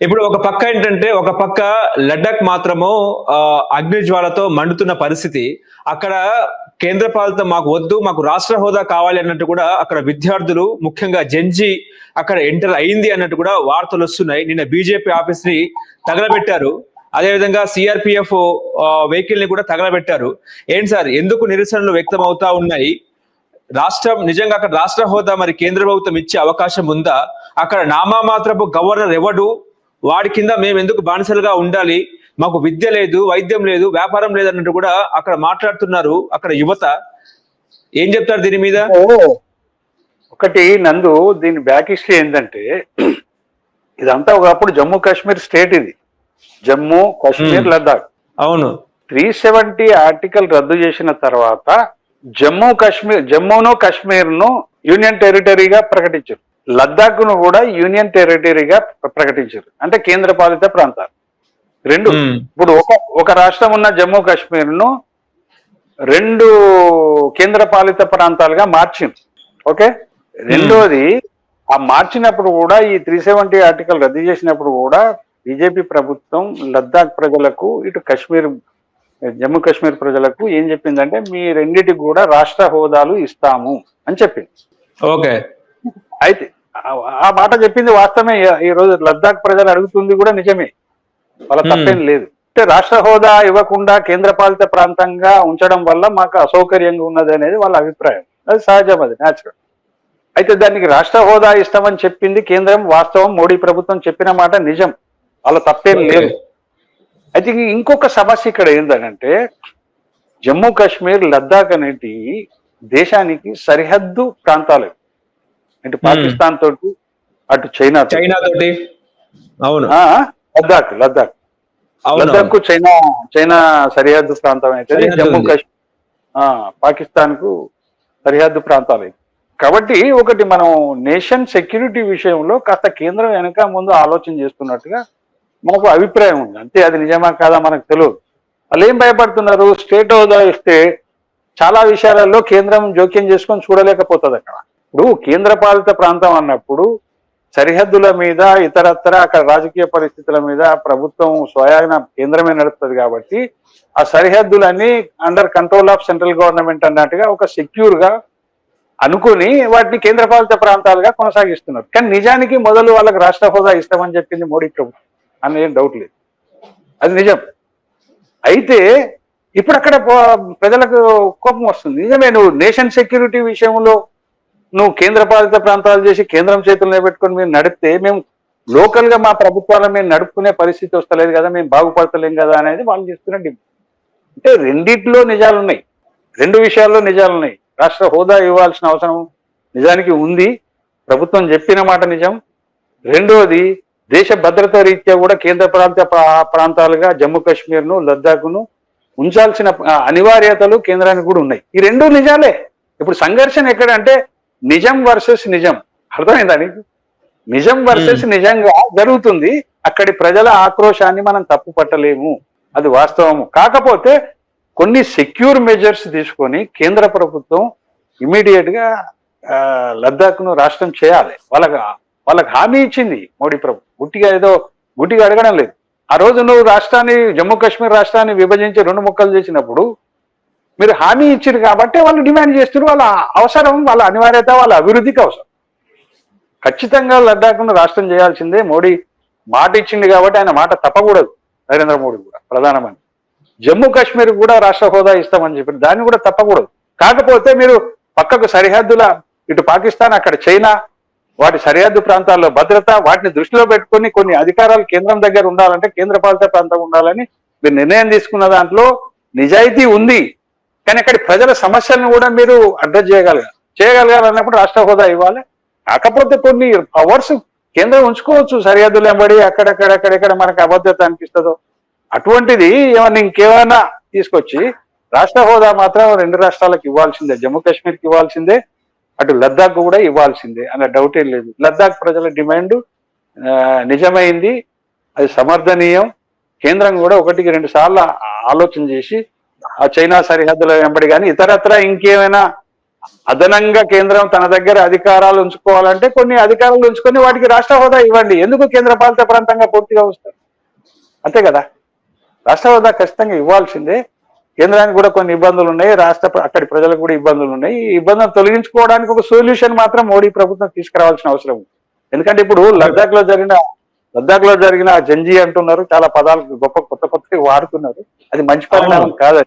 ఇప్పుడు ఒక పక్క ఏంటంటే, ఒక పక్క లడ్డాక్ మాత్రము అగ్నిజ్వాలతో మండుతున్న పరిస్థితి. అక్కడ కేంద్ర పాలితం మాకు వద్దు, మాకు రాష్ట్ర హోదా కావాలి అన్నట్టు కూడా అక్కడ విద్యార్థులు, ముఖ్యంగా జెన్‌జీ అక్కడ ఎంటర్ అయింది అన్నట్టు కూడా వార్తలొస్తున్నాయి. నిన్న బీజేపీ ఆఫీస్‌ని తగలబెట్టారు. అదేవిధంగా సీఆర్‌పీఎఫ్ వెహికల్‌ని కూడా తగలబెట్టారు. ఏంటి సార్, ఎందుకు నిరసనలు వ్యక్తమవుతా ఉన్నాయి? రాష్ట్రం నిజంగా అక్కడ రాష్ట్ర హోదా మరి కేంద్ర ప్రభుత్వం ఇచ్చే అవకాశం ఉందా? అక్కడ నామమాత్రపు గవర్నర్ ఎవడు? వాడి కింద మేము ఎందుకు బానిసలుగా ఉండాలి? మాకు విద్య లేదు, వైద్యం లేదు, వ్యాపారం లేదన్నట్టు కూడా అక్కడ మాట్లాడుతున్నారు అక్కడ యువత. ఏం చెప్తారు దీని మీద? ఒకటి నందు, దీని బ్యాక్ హిస్టరీ ఏంటంటే, ఇదంతా ఒకప్పుడు జమ్మూ కాశ్మీర్ స్టేట్. ఇది జమ్మూ కాశ్మీర్ లద్దాఖ్. అవును. 370 ఆర్టికల్ రద్దు చేసిన తర్వాత జమ్మూను కాశ్మీర్ను యూనియన్ టెరిటరీగా ప్రకటించారు. లద్దాఖ్ ను కూడా యూనియన్ టెరిటరీగా ప్రకటించారు. అంటే కేంద్ర పాలిత ప్రాంతాలు రెండు. ఇప్పుడు ఒక రాష్ట్రం ఉన్న జమ్మూ కాశ్మీర్ ను 2 కేంద్ర పాలిత ప్రాంతాలుగా మార్చింది. ఓకే. రెండోది, ఆ మార్చినప్పుడు కూడా ఈ 370 ఆర్టికల్ రద్దు చేసినప్పుడు కూడా బీజేపీ ప్రభుత్వం లద్దాఖ్ ప్రజలకు, ఇటు జమ్మూ కాశ్మీర్ ప్రజలకు ఏం చెప్పిందంటే, మీ రెండిటికి కూడా రాష్ట్ర హోదాలు ఇస్తాము అని చెప్పింది. ఓకే. అయితే ఆ మాట చెప్పింది వాస్తవమే. ఈ రోజు లద్దాఖ్ ప్రజలు అడుగుతుంది కూడా నిజమే, వాళ్ళ తప్పేం లేదు. అంటే రాష్ట్ర హోదా ఇవ్వకుండా కేంద్ర పాలిత ప్రాంతంగా ఉంచడం వల్ల మాకు అసౌకర్యంగా ఉన్నది అనేది వాళ్ళ అభిప్రాయం. అది సహజం, అది న్యాచురల్. అయితే దానికి రాష్ట్ర హోదా ఇస్తామని చెప్పింది కేంద్రం, వాస్తవం. మోడీ ప్రభుత్వం చెప్పిన మాట నిజం, వాళ్ళ తప్పేం లేదు. అయితే ఇంకొక సమస్య ఇక్కడ ఏంటంటే, జమ్మూ కాశ్మీర్ లద్దాఖ్ అనేటి దేశానికి సరిహద్దు ప్రాంతాలు. ఇటు పాకిస్తాన్ తోటి, అటు చైనా తోటి. అవును. లద్దాఖ్ కు చైనా సరిహద్దు ప్రాంతం అయితే, జమ్మూ కాశ్మీర్ పాకిస్తాన్ కు సరిహద్దు ప్రాంతాలు. కాబట్టి ఒకటి, మనం నేషన్ సెక్యూరిటీ విషయంలో కాస్త కేంద్రం వెనక ముందు ఆలోచన చేస్తున్నట్టుగా మనకు అభిప్రాయం ఉంది. అంతే, అది నిజమా కాదా మనకు తెలియదు. వాళ్ళు ఏం భయపడుతున్నారు? స్టేట్ హోదా ఇస్తే చాలా విషయాలలో కేంద్రం జోక్యం చేసుకొని చూడలేకపోతుంది. అక్కడ ఇప్పుడు కేంద్ర పాలిత ప్రాంతం అన్నప్పుడు సరిహద్దుల మీద, ఇతరత్ర అక్కడ రాజకీయ పరిస్థితుల మీద ప్రభుత్వం స్వయాన కేంద్రమే నడుస్తుంది. కాబట్టి ఆ సరిహద్దులన్నీ under control of central government అన్నట్టుగా ఒక సెక్యూర్ గా అనుకుని వాటిని కేంద్రపాలిత ప్రాంతాలుగా కొనసాగిస్తున్నారు. కానీ నిజానికి మొదలు వాళ్ళకి రాష్ట్ర హోదా ఇస్తామని చెప్పింది మోడీ ప్రభుత్వం అని ఏం డౌట్ లేదు, అది నిజం. అయితే ఇప్పుడు అక్కడ ప్రజలకు కోపం వస్తుంది. నిజమే, నువ్వు నేషన్ సెక్యూరిటీ విషయంలో నువ్వు కేంద్ర పాలిత ప్రాంతాలు చేసి కేంద్రం చేతుల్లో పెట్టుకొని మీరు నడిపితే, మేము లోకల్ గా మా ప్రభుత్వాలను మేము నడుపుకునే పరిస్థితి వస్తలేదు కదా, మేము బాగుపడతలేం కదా అనేది వాళ్ళు చేస్తున్న డిమాండ్. అంటే రెండిట్లో నిజాలు ఉన్నాయి, 2 విషయాల్లో నిజాలు ఉన్నాయి. రాష్ట్ర హోదా ఇవ్వాల్సిన అవసరం నిజానికి ఉంది, ప్రభుత్వం చెప్పిన మాట నిజం. రెండోది, దేశ భద్రత రీత్యా కూడా కేంద్ర ప్రాంతాలుగా జమ్మూ కాశ్మీర్ను, లద్దాఖ్ను ఉంచాల్సిన అనివార్యతలు కేంద్రానికి కూడా ఉన్నాయి. ఈ 2 నిజాలే. ఇప్పుడు సంఘర్షణ ఎక్కడంటే నిజం వర్సెస్ నిజం. అర్థమైందా నీకు? నిజం వర్సెస్ నిజంగా జరుగుతుంది. అక్కడి ప్రజల ఆక్రోశాన్ని మనం తప్పు పట్టలేము, అది వాస్తవము. కాకపోతే కొన్ని సెక్యూర్ మెజర్స్ తీసుకొని కేంద్ర ప్రభుత్వం ఇమీడియట్ గా లద్దాఖ్ను రాష్ట్రం చేయాలి. వాళ్ళకి హామీ ఇచ్చింది మోడీ ప్రభుత్వం. గుట్టిగా అడగడం లేదు. ఆ రోజు నువ్వు జమ్మూ కాశ్మీర్ రాష్ట్రాన్ని విభజించి 2 ముక్కలు చేసినప్పుడు మీరు హామీ ఇచ్చారు కాబట్టి వాళ్ళు డిమాండ్ చేస్తున్నారు. వాళ్ళ అవసరం, వాళ్ళ అనివార్యత, వాళ్ళ అభివృద్ధికి అవసరం. ఖచ్చితంగా లద్దాఖ్ను రాష్ట్రం చేయాల్సిందే. మోడీ మాట ఇచ్చింది కాబట్టి ఆయన మాట తప్పకూడదు. నరేంద్ర మోడీ కూడా ప్రధానమంత్రి జమ్మూ కాశ్మీర్ కూడా రాష్ట్ర హోదా ఇస్తామని చెప్పారు, దాన్ని కూడా తప్పకూడదు. కాకపోతే మీరు పక్కకు సరిహద్దుల, ఇటు పాకిస్తాన్, అక్కడ చైనా, వాటి సరిహద్దు ప్రాంతాల్లో భద్రత, వాటిని దృష్టిలో పెట్టుకుని కొన్ని అధికారాలు కేంద్రం దగ్గర ఉండాలంటే కేంద్ర పాలిత ప్రాంతం ఉండాలని మీరు నిర్ణయం తీసుకున్న దాంట్లో నిజాయితీ ఉంది. కానీ అక్కడి ప్రజల సమస్యలను కూడా మీరు అడ్రస్ చేయగలగాలన్నప్పుడు రాష్ట్ర హోదా ఇవ్వాలి. కాకపోతే కొన్ని పవర్స్ కేంద్రం ఉంచుకోవచ్చు సరిహద్దులు వెంబడి, అక్కడెక్కడ మనకు అభద్రత అనిపిస్తుందో అటువంటిది ఇంకేమైనా తీసుకొచ్చి రాష్ట్ర హోదా మాత్రం 2 రాష్ట్రాలకు ఇవ్వాల్సిందే. జమ్మూ కాశ్మీర్కి ఇవ్వాల్సిందే, అటు లద్దాఖ్ కూడా ఇవ్వాల్సిందే అన్న డౌటే లేదు. లద్దాఖ్ ప్రజల డిమాండ్ నిజమైంది, అది సమర్థనీయం. కేంద్రం కూడా 1-2 సార్లు ఆలోచన చేసి ఆ చైనా సరిహద్దుల వెంబడి కానీ ఇతరత్ర ఇంకేమైనా అదనంగా కేంద్రం తన దగ్గర అధికారాలు ఉంచుకోవాలంటే కొన్ని అధికారాలు ఉంచుకొని వాటికి రాష్ట్ర హోదా ఇవ్వండి. ఎందుకు కేంద్ర పాలిత ప్రాంతంగా పూర్తిగా వస్తారు? అంతే కదా, రాష్ట్ర హోదా ఖచ్చితంగా ఇవ్వాల్సిందే. కేంద్రానికి కూడా కొన్ని ఇబ్బందులు ఉన్నాయి, అక్కడి ప్రజలకు కూడా ఇబ్బందులు ఉన్నాయి. ఈ ఇబ్బందులు తొలగించుకోవడానికి ఒక సొల్యూషన్ మాత్రం మోడీ ప్రభుత్వం తీసుకురావాల్సిన అవసరం ఉంది. ఎందుకంటే ఇప్పుడు లద్దాఖ్ లో జరిగిన జంజీ అంటున్నారు, చాలా పదాలు గొప్ప కొత్త కొత్తగా వాడుతున్నారు. అది మంచి పరిణామం కాదు.